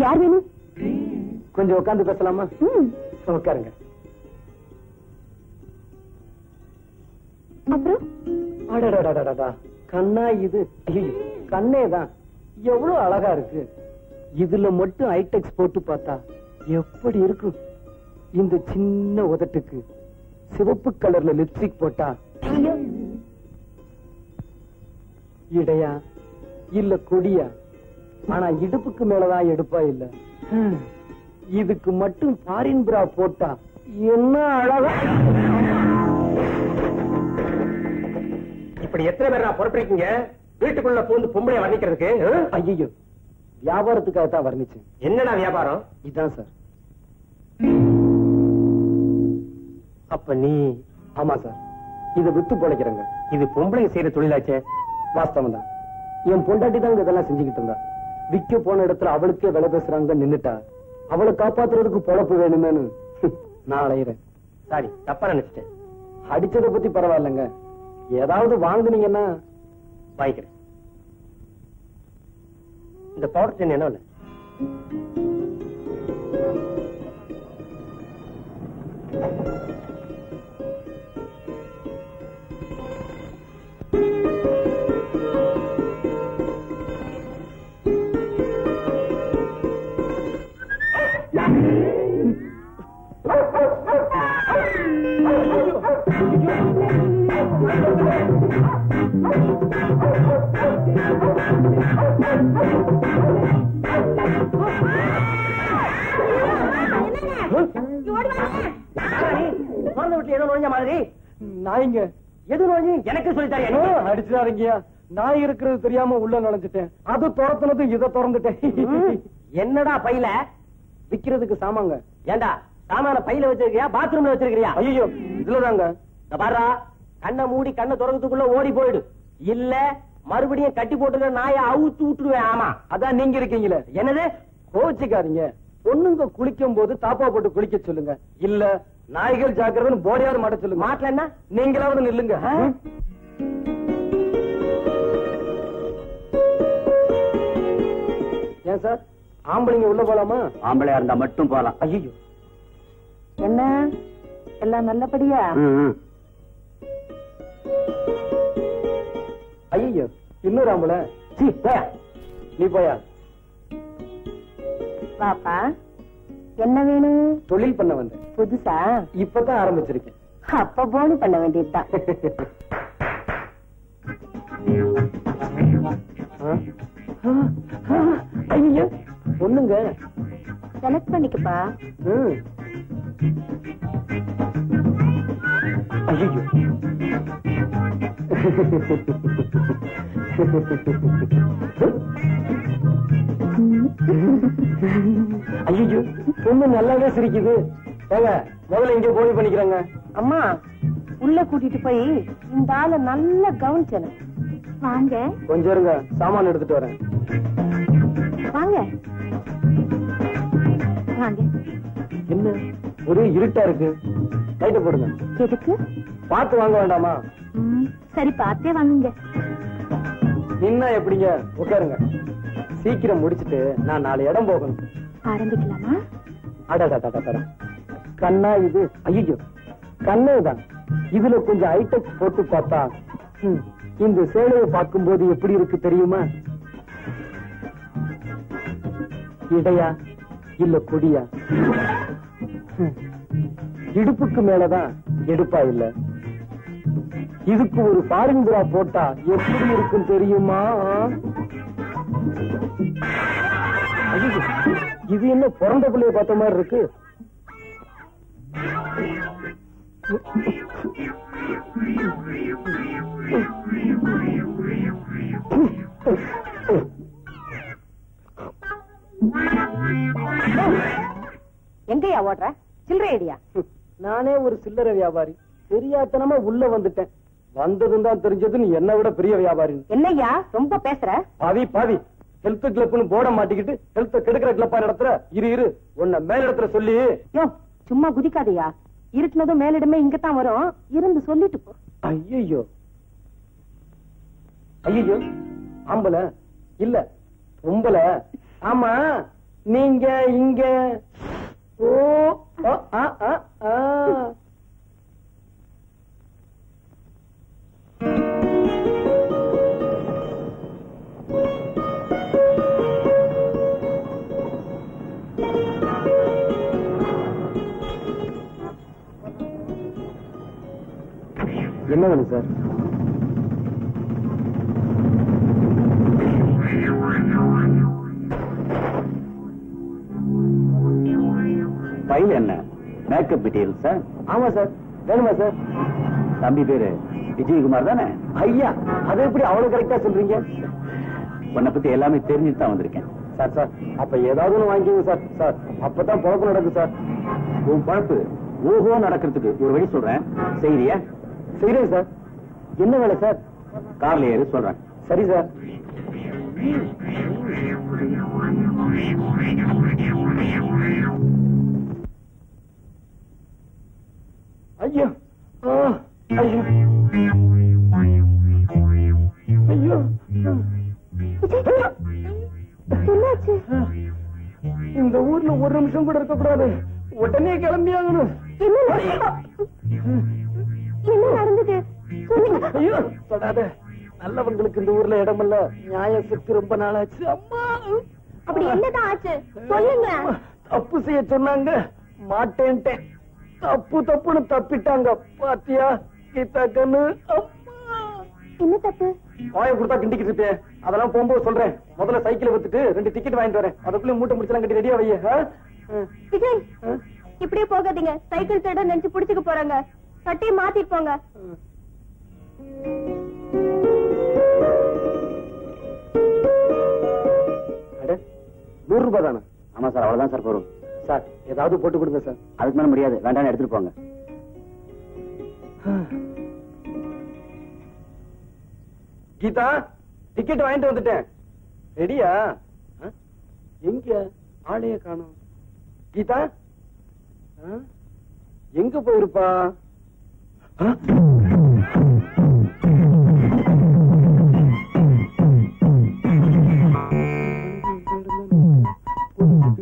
யார் வேணும்? கொஞ்சம் உட்காந்து பேசலாமா? உட்காருங்க. அப்புறம் கண்ணா இது கண்ணேதான் எவ்வளவு அழகா இருக்கு. இதுல மட்டும் ஐடெக்ஸ் போட்டு பார்த்தா எப்படி இருக்கும்? இந்த சின்ன உதட்டுக்கு சிவப்பு கலர்ல லிப்ஸ்டிக் போட்டா இடையா இல்ல கொடியா? ஆனா இடுப்புக்கு மேலதான் எடுப்பா இல்ல. இதுக்கு மட்டும் ஃபாரின் பிரா போட்டா என்ன அழகா. இப்படி எத்தனை பேர் நான் பொறுப்பிருக்கீங்க வீட்டுக்குள்ள பூந்து பொம்பளை வர்ணிக்கிறதுக்கு? ஐயோ, வியாபாரத்துக்காக தான் வர்ணிச்சேன். என்னடா வியாபாரம்? இதான் சார். அப்ப நீ? ஆமா சார், இதை வித்து பொழைக்கிறேங்க. இது பொம்பளை செய்யற தொழிலாச்சே. வாஸ்தவம் தான். என் பொண்டாட்டி தான் இதெல்லாம் செஞ்சுக்கிட்டு இருந்தா. விக்க போன இடத்துல அவளுக்கே விலை பேசுறாங்க நின்னுட்டா. அவளை காப்பாத்துறதுக்கு பொழப்பு வேணுமேனு நான் அலையிறேன். சாரி, தப்பா நினைச்சிட்டேன். அடிச்சதை பத்தி பரவாயில்லைங்க, ஏதாவது வாங்குனீங்கன்னா வாங்கிக்கிறேன். இந்த பவுடர் டின் என்ன? நாய்ங்க. எது நோய்? எனக்கு சொல்லித்தாரியா? அடிச்சுதாருங்கயா. நாய் இருக்கிறது தெரியாம உள்ள நுழைஞ்சிட்டேன். அது துரத்துனது இதை திறந்துட்டேன். என்னடா பையில? விக்கிறதுக்கு சாமாங்க. ஏண்டா சாமான பையில வச்சிருக்கியா பாத்ரூம்ல வச்சிருக்கியா? ஐயோ, இதுலதாங்க. பாரா, கண்ணை மூடி கண்ணை திறக்கிறதுக்குள்ள ஓடி போயிடு. இல்ல மறுபடியும் கட்டி போட்டு நாயை அவுத்து விட்டுருவேன். ஆமா, அதான் நீங்க இருக்கீங்களே. என்னது? கோச்சிக்காதீங்க. பொண்ணுங்க குளிக்கும் போது தாப்பா போட்டு குளிக்க சொல்லுங்க. இல்ல நாய்கள் ஜாக்கிரதைன்னு போடியாவது மாட்ட சொல்லுங்க. மாட்டல என்ன? நீங்களாவது நில்லுங்க. ஏன் சார், ஆம்பளைங்க உள்ள போலாமா? ஆம்பளையா இருந்தா மட்டும் போலாம். ஐயோ, என்ன எல்லாம் நல்லபடியா? ஐயோ, இன்னொரு ஆம்பளை. நீ போயா. பாப்பா, என்ன வேணும்? தொழில் பண்ண வந்தேன். புதுசா? இப்பதான் ஆரம்பிச்சிருக்கேன். அப்ப போன் பண்ண வேண்டியதுதான். ஐயோ, பொண்ணுங்க. செலக்ட் பண்ணிக்கப்பா. ஐயோ, ஐயோ, பொண்ணு நல்லாவே சிரிக்குது. முதல்ல இங்க போய் பண்ணிக்கிறாங்க. அம்மா, உள்ள கூட்டிட்டு போய் இந்த ஆளை நல்லா கவனிச்சணும். வாங்க. கொஞ்சம் இருங்க, சாமான் எடுத்துட்டு வரேன். வாங்க வாங்க. என்ன ஒரே இருட்டா இருக்கு? லைட்ட போடுங்க. எதுக்கு? பார்த்து வாங்க வேண்டாமா? சரி, பார்த்தே வாங்குங்க. நின்னா எப்படிங்க? உட்காருங்க. சீக்கிரம் முடிச்சிட்டு நான் 4 இடம் போகணும். ஆரம்பிக்கலாமா? அடடா, கண்ணா இது? ஐயோ, கண்ணேதான். இதுல கொஞ்சம் ஐடெக்ஸ் போட்டு பார்த்தா இந்த சேலையை பார்க்கும் போது எப்படி இருக்கு தெரியுமா? இடையா இல்ல கொடியா? இடுப்புக்கு மேலதான் எடுப்பா இல்ல. இதுக்கு ஒரு ஃபாரின் பிரா போட்டா எப்படி இருக்கும் தெரியுமா? ஐயோ, இது என்ன பிறந்த பிள்ளைய பார்த்த மாதிரி இருக்கு? எங்கயா ஓடுற? சில்லறை ஐடியா? நானே ஒரு சில்லறை வியாபாரி. தெரியாதனமா உள்ள வந்துட்டேன். வந்ததும் தான் தெரிஞ்சது நீ என்ன விட பெரிய வியாபாரி. என்னய்யா ரொம்ப பேசுற? பாவி ஹெல்த் கிளப்னு போட மாட்டிக்கிட்டு ஹெல்த் கெடுக்கிற கிளப்பா நடத்துற. இரு உன்னை மேலிடத்துல சொல்லி. யோ, சும்மா குதிக்காதையா. இருட்டுனதும் மேலிடமே இங்கதான் வரும். இருந்து சொல்லிட்டு போ. ஐயோ, ஐயோ ஆம்பள இல்ல பொம்பள. ஆமா நீங்க இங்க ஓ ஆ ஆ ஆ. என்ன வேணும் சார்? ஃபைல் என்ன? Makeup material sir? ஆமா சார். வேணுமா சார்? தம்பி பேரு விஜயகுமார் தானே? ஐயா அதை எப்படி அவ்வளவு கரெக்டா சொல்றீங்க? உன்னை பத்தி எல்லாமே தெரிஞ்சுட்டு தான் வந்திருக்கேன். சார் சார் அப்ப ஏதாவது ஒண்ணு வாங்கிக்கோங்க சார். சார் அப்பதான் பொழப்பு நடக்கும் சார். உன் பழப்பு ஓஹோ நடக்கிறதுக்கு ஒரு வழி சொல்றேன், செய்யறியா? செய்யறேன் சார். என்ன வேலை சார்? கார்ல ஏறி சொல்றேன். சரி சார். ஐயோ ஐயோ ஐயோ என்னாச்சு? இந்த ஊர்ல ஒரு நிமிஷம் கூட இருக்க கூடாது. உடனே கிளம்பி ஆகணும். என்ன நடந்தது? ஐயோ சொல்லாத. நல்லவங்களுக்கு இந்த ஊர்ல இடமல்ல. நியாயம் செத்து ரொம்ப நாளாச்சு. அம்மா அப்படி என்னதான் ஆச்சு சொல்லுங்க. தப்பு செய்ய சொன்னாங்க, மாட்டேன்ட்டேன். தப்பு தப்புன்னு தப்பிட்டாங்க. பாத்தியா கீதா கண்ணு? என்ன தப்பு? வாயை கொடுத்தா கிண்டிக்கிட்டு இருப்பேன். அதெல்லாம் போகும்போது சொல்றேன். முதல்ல சைக்கிள் வித்துட்டு 2 டிக்கெட் வாங்கிட்டு வரேன். அதுக்குள்ள மூட்டை முடிச்சலாம் கட்டி ரெடியா வைய. விஜய் இப்படியே போகாதீங்க. சைக்கிள் தேட நினைச்சு புடிச்சுக்க போறாங்க. சட்டையை மாத்திட்டு போங்க. அட 100 ரூபாய் தானே? ஆமா சார், அவ்வளவுதான் சார் போறோம். சார் ஏதாவது போட்டு கொடுங்க சார். அதுக்கு மேல முடியாது, வேண்டாம் எடுத்துட்டு போங்க. கீதா டிக்கெட் வாங்கிட்டு வந்துட்டேன். ரெடியா? எங்க ஆளைய காணோம். கீதா எங்க போயிருப்பா?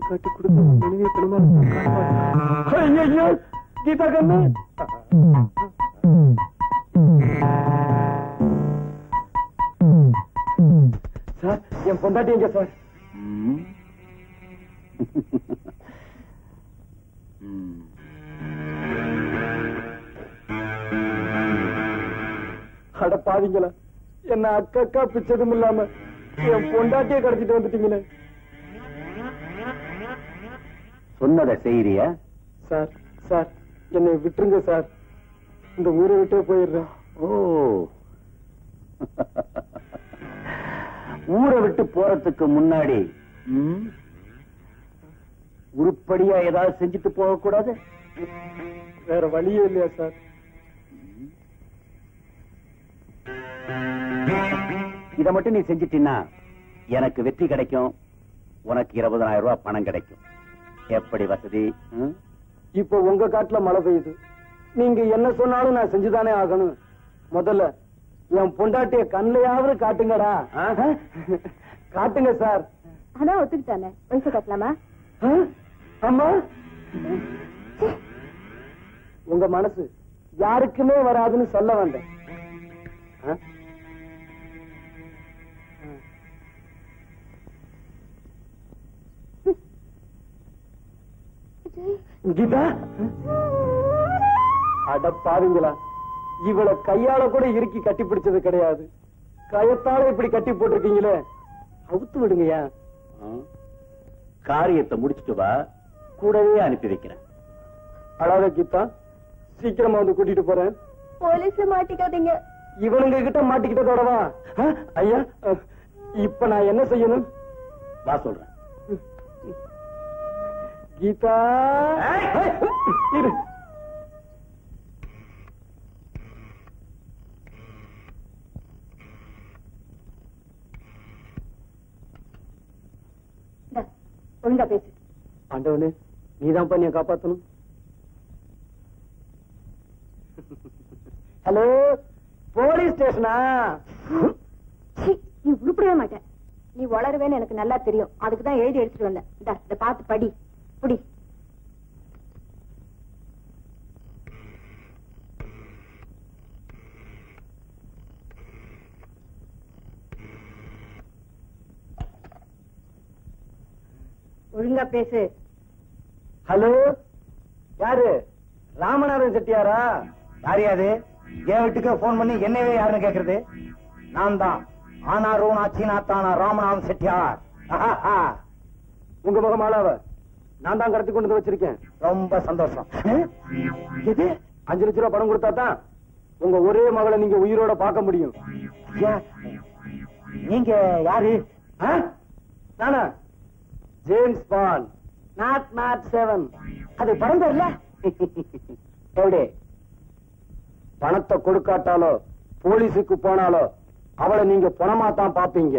கட்டி கொடுத்து மனைவியை பெருமா கீதா கண்ணு. சார் என் பொண்டாட்டி எங்க சார்? அட பாவிங்களா, என்ன அக்கா பிச்சதும் இல்லாம என் பொண்டாட்டியை கடத்திட்டு வந்துட்டீங்களே. சொன்னதை செய்யறியா? சார் சார் என்னை விட்டுருங்க சார். இந்த ஊரை விட்டே போயிடுறேன். ஓ, ஊரை விட்டு போறதுக்கு முன்னாடி உருப்படியா ஏதாவது செஞ்சுட்டு போக கூடாது? வேற வழியே இல்லையா சார்? இத மட்டும் நீ செஞ்சிட்டீன்னா எனக்கு வெற்றி கிடைக்கும், உனக்கு 20,000 ரூபாய் பணம் கிடைக்கும். எப்படி வசதி? இப்ப உங்க காட்டுல மழை பெய்யுது. நீங்க என்ன சொன்னாலும் நான் செஞ்சுதானே ஆகணும். முதல்ல என் பொண்டாட்டிய கண்ணையாவது காட்டுங்கடா. காட்டுங்க சார். அதான் ஒத்துக்கிட்டானே, வயசு கட்டலாமா? அம்மா உங்க மனசு யாருக்குமே வராதுன்னு சொல்ல வந்தேன். கீதா அட பாருங்களா, இவளை கையால கூட இறுக்கி கட்டி பிடிச்சது கிடையாது. கயத்தால இப்படி கட்டி போட்டிருக்கீங்களே, அவுத்து விடுங்கயா. காரியத்தை முடிச்சுட்டு வா, கூடவே அனுப்பி வைக்கிறேன். அழாத கீதா, சீக்கிரமா வந்து கூட்டிட்டு போறேன். போலீஸ்ல மாட்டிக்காதீங்க. இவனுங்க கிட்ட மாட்டிக்கிட்டதோடவா? ஐயா இப்ப நான் என்ன செய்யணும்? வா சொல்றேன். கீதா இரு. ஒழுங்கா பேசு. ஆண்டவனே, நீதான் பண்ணிய காப்பாத்தணும். ஹலோ, போலீஸ் ஸ்டேஷனா? நீ உருப்படவே மாட்டேன். நீ வளருவேன்னு எனக்கு நல்லா தெரியும். அதுக்குதான் எழுதி எடுத்துட்டு வந்தேன். இத பார்த்து படி புடி. ஒழுங்கா பேசு. ஹலோ, யாரு? ராமநாதன் செட்டியாரா? யாரையாது என் வீட்டுக்கு போன் பண்ணி என்னவே யாருன்னு கேக்குறது? நான் தான் ஆனாரோனாச்சினாத்தானா ராமநாதன் செட்டியார். உங்க முகமாலாவ நான் தான் கடத்தி கொண்டு வந்து வச்சிருக்கேன். ரொம்ப சந்தோஷம். எது? 5 லட்சம் ரூபாய் பணம் கொடுத்தா தான் உங்க ஒரே மகளை நீங்க உயிரோட பார்க்க முடியும். நீங்க யாரு? நானா? James bond, not 7. அது பறந்தல. எப்படி? பணத்தை கொடுக்காட்டாலோ போலீஸுக்கு போனாலோ அவளை நீங்க பணமா தான் பாப்பீங்க.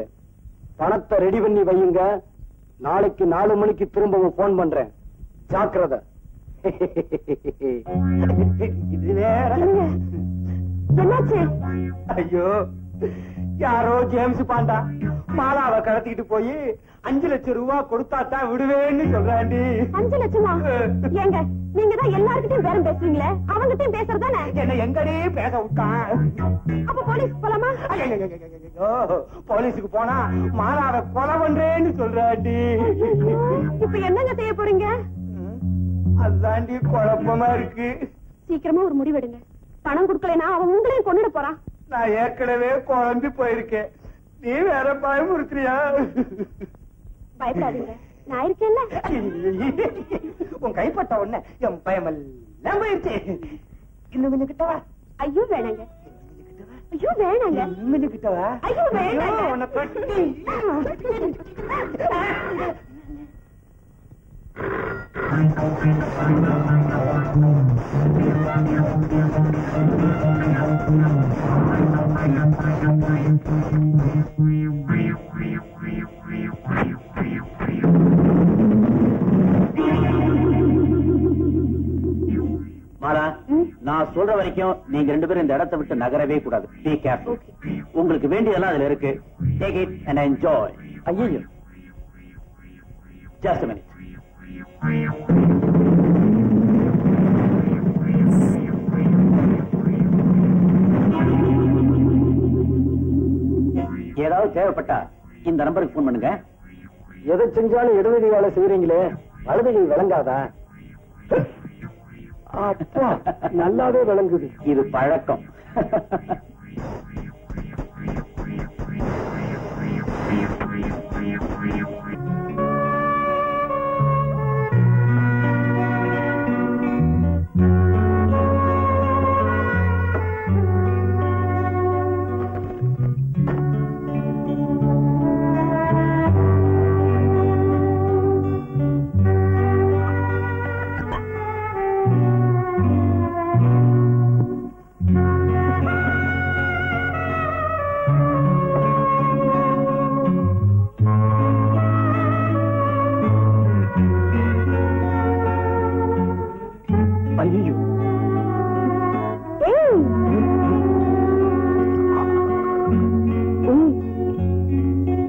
பணத்தை ரெடி பண்ணி வையுங்க. நாளைக்கு 4 மணிக்கு திரும்பவும் போன் பண்றேன். ஜாக்கிரதை. இது வேற. என்னாச்சு? ஐயோ, யாரோ ஜேம்ஸ் பாண்டா மாலாவை கடத்திட்டு போய் 5 லட்சம் ரூபாய் கொடுத்தா தான் விடுவேன்னு சொல்றாண்டி. 5 லட்சமா? ஏங்க, நீங்க தான் எல்லார்கிட்டயும் பேரம் பேசுறீங்களே, அவங்கிட்டயும் பேசுறதானே? என்ன எங்கடே பேச விட்டான்? அப்ப போலீஸ்க்கு போலாமா? போலீஸுக்கு போனா மாலாவை கொலை பண்றேன்னு சொல்றாண்டி. இப்ப என்னங்க செய்ய போறீங்க? அதாண்டி குழப்பமா இருக்கு. சீக்கிரமா ஒரு முடிவெடுங்க. பணம் கொடுக்கலனா அவன் உங்களையும் கொன்னுட போறான். நான் ஏற்கனவே குழம்பி போயிருக்கேன். நீ வேற பயமுறுத்துறியா? பயப்படாதீங்க, நான் இருக்கேன்ல. உன் கைப்பட்ட உடனே என் பயமெல்லாம் போயிருச்சு. இன்னும் கொஞ்சம் கிட்டவா? ஐயோ வேணாங்க. ஐயோ வேணாங்க. இன்னும் கிட்டவா? ஐயோ வேணாங்க. உன்னை கட்டி. மாலா, நான் சொல்ற வரைக்கும் நீங்க 2 பேரும் இந்த இடத்தை விட்டு நகரவே கூடாது. Be careful. உங்களுக்கு வேண்டியதெல்லாம் அதுல இருக்கு. Take it and enjoy. ஐயோ, Just a minute. ஏதாவது தேவைப்பட்டா இந்த நம்பருக்கு போன் பண்ணுங்க. எதை செஞ்சாலும் இடதுகை வேலை செய்யறீங்களே, வலதுகை விளங்காதா? அப்பா, நல்லாவே விளங்குது. இது பழக்கம். ஐயோ,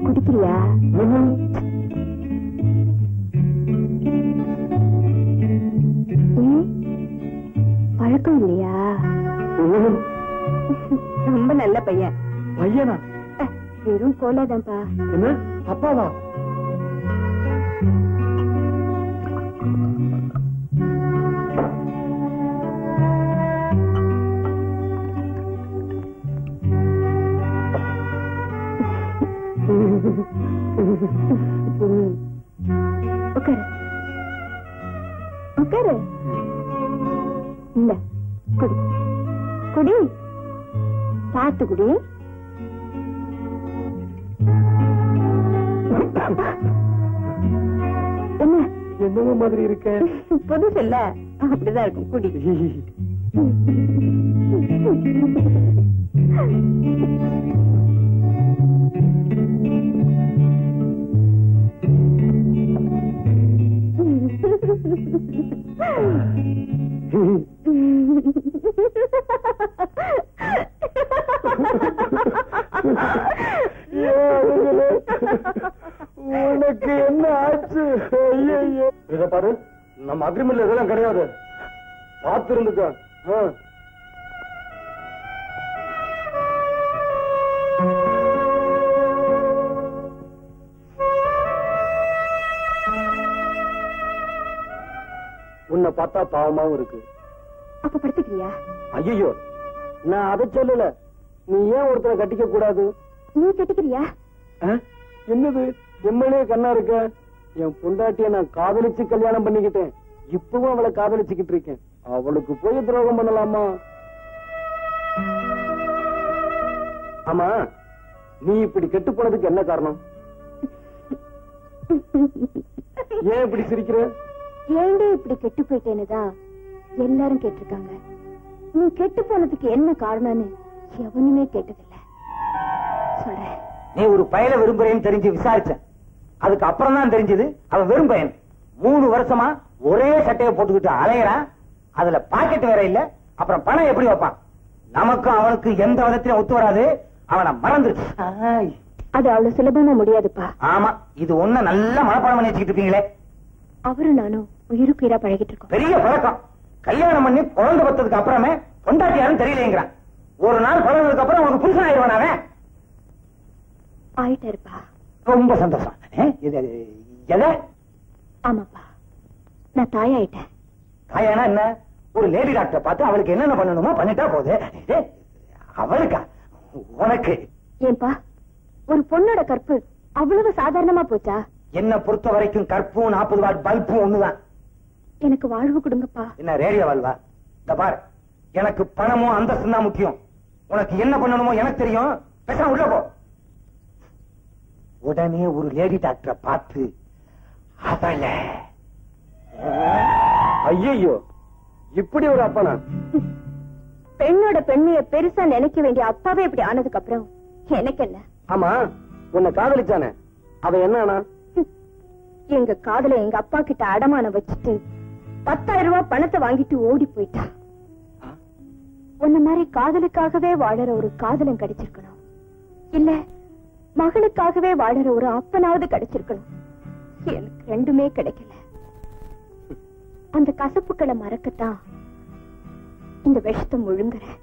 குடிக்கிறியா? பழக்கம் இல்லையா? ரொம்ப நல்ல பையன். பையனா? வெறும் கோலாதான்ப்பா. என்ன அப்பாவா? உட்காரு உட்காரு. இல்ல, குடி குடி, பார்த்து குடி. என்ன என்னவோ மாதிரி இருக்க? புதுசு இல்ல, அப்படிதான் இருக்கும். குடி. கிடையாது. பார்த்து இருந்துக்க. உன்னை பார்த்தா பாவமாவும் இருக்கு. அப்ப படுத்துக்கிறியா? ஐயோ, நான் அதை சொல்லல. நீ ஏன் ஒருத்தரை கட்டிக்க கூடாது? நீ கட்டிக்கிறியா? என்னது எம்மனே கண்ணா இருக்க? என் பொண்டாட்டிய நான் காதலிச்சு கல்யாணம் பண்ணிக்கிட்டேன். இப்பவும் அவளை காதலிச்சுக்கிட்டு இருக்கேன். அவளுக்கு போய் துரோகம் பண்ணலாமா? ஆமா, நீ இப்படி கெட்டு போனதுக்கு என்ன காரணம்? ஏன் இப்படி சிரிக்கிற? ஏண்டே இப்படி கெட்டு போயிட்டேன்னுதான் எல்லாரும் கேட்டிருக்காங்க. நீ கெட்டு போனதுக்கு என்ன காரணம்னு எவனுமே கேட்டதில்ல. சொல்றேன். நீ ஒரு பயல விரும்புறேன்னு தெரிஞ்சு விசாரிச்சேன். அதுக்கு அப்புறம் தான் தெரிஞ்சது அவன் வெறும் பையன். 3 வருஷமா ஒரே சட்டையை போட்டுக்கிட்டு அலையறான். அதுல பாக்கெட் வேற இல்ல. அப்புறம் பணம் எப்படி வைப்பான்? நமக்கும் அவனுக்கு எந்த விதத்திலும் ஒத்து வராது. அவனை மறந்துருச்சு. அது அவ்வளவு சுலபமா முடியாதுப்பா. ஆமா, இது ஒண்ணு நல்ல மனப்பாடம் பண்ணி வச்சுக்கிட்டு இருக்கீங்களே. அவரும் நானும் உயிருக்கு உயிரா பழகிட்டு இருக்கோம். பெரிய பழக்கம். கல்யாணம் பண்ணி குழந்தை பத்ததுக்கு அப்புறமே பொண்டாட்டி யாரும் தெரியலங்கிறான். ஒரு நாள் பழகினதுக்கு அப்புறம் உனக்கு புருஷன் ஆயிடுவானே. ஆயிட்டாருப்பா. ரொம்ப சந்தோஷம். ஆமாப்பா, நான் தாயாயிட்டேன். தாயானா என்ன? ஒரு லேடி டாக்டர் பார்த்து அவளுக்கு என்னென்ன பண்ணணுமோ பண்ணிட்டா போகுது. அவளுக்கா? உனக்கு? ஏன்பா, ஒரு பொண்ணோட கற்பு அவ்வளவு சாதாரணமா போச்சா? என்ன பொறுத்த வரைக்கும் கற்பும் 40 வாட் பல்பும் ஒண்ணுதான். எனக்கு வாழ்வு கொடுங்கப்பா. என்ன ரேடியோ வாழ்வா? இந்த பார், எனக்கு பணமும் அந்தஸ்து தான் முக்கியம். உனக்கு என்ன பண்ணணுமோ எனக்கு தெரியும். பேசாம உள்ள போ. உடனே ஒரு லேடி டாக்டரை பார்த்து அவள. ஐயோ, இப்படி ஒரு அப்பனா? பெண்ணோட பெண்மைய பெருசா நினைக்க வேண்டிய அப்பாவே இப்படி ஆனதுக்கு அப்புறம் எனக்கு என்ன? ஆமா, உன்னை காதலிச்சானே, அவன் என்ன? எங்க காதல எங்க அப்பா கிட்ட அடமானம் வச்சுட்டு 10,000 ரூபாய் பணத்தை வாங்கிட்டு ஓடி போயிட்டான். உன்ன மாதிரி காதலுக்காகவே வாழற ஒரு காதலன் கிடைச்சிருக்கணும். இல்ல மகளுக்காகவே வாழற ஒரு அப்பனாவது கிடைச்சிருக்கணும். எனக்கு ரெண்டுமே கிடைக்கல. அந்த கசப்புக்களை மறக்கத்தான் இந்த விஷத்தை முழுங்குறேன்.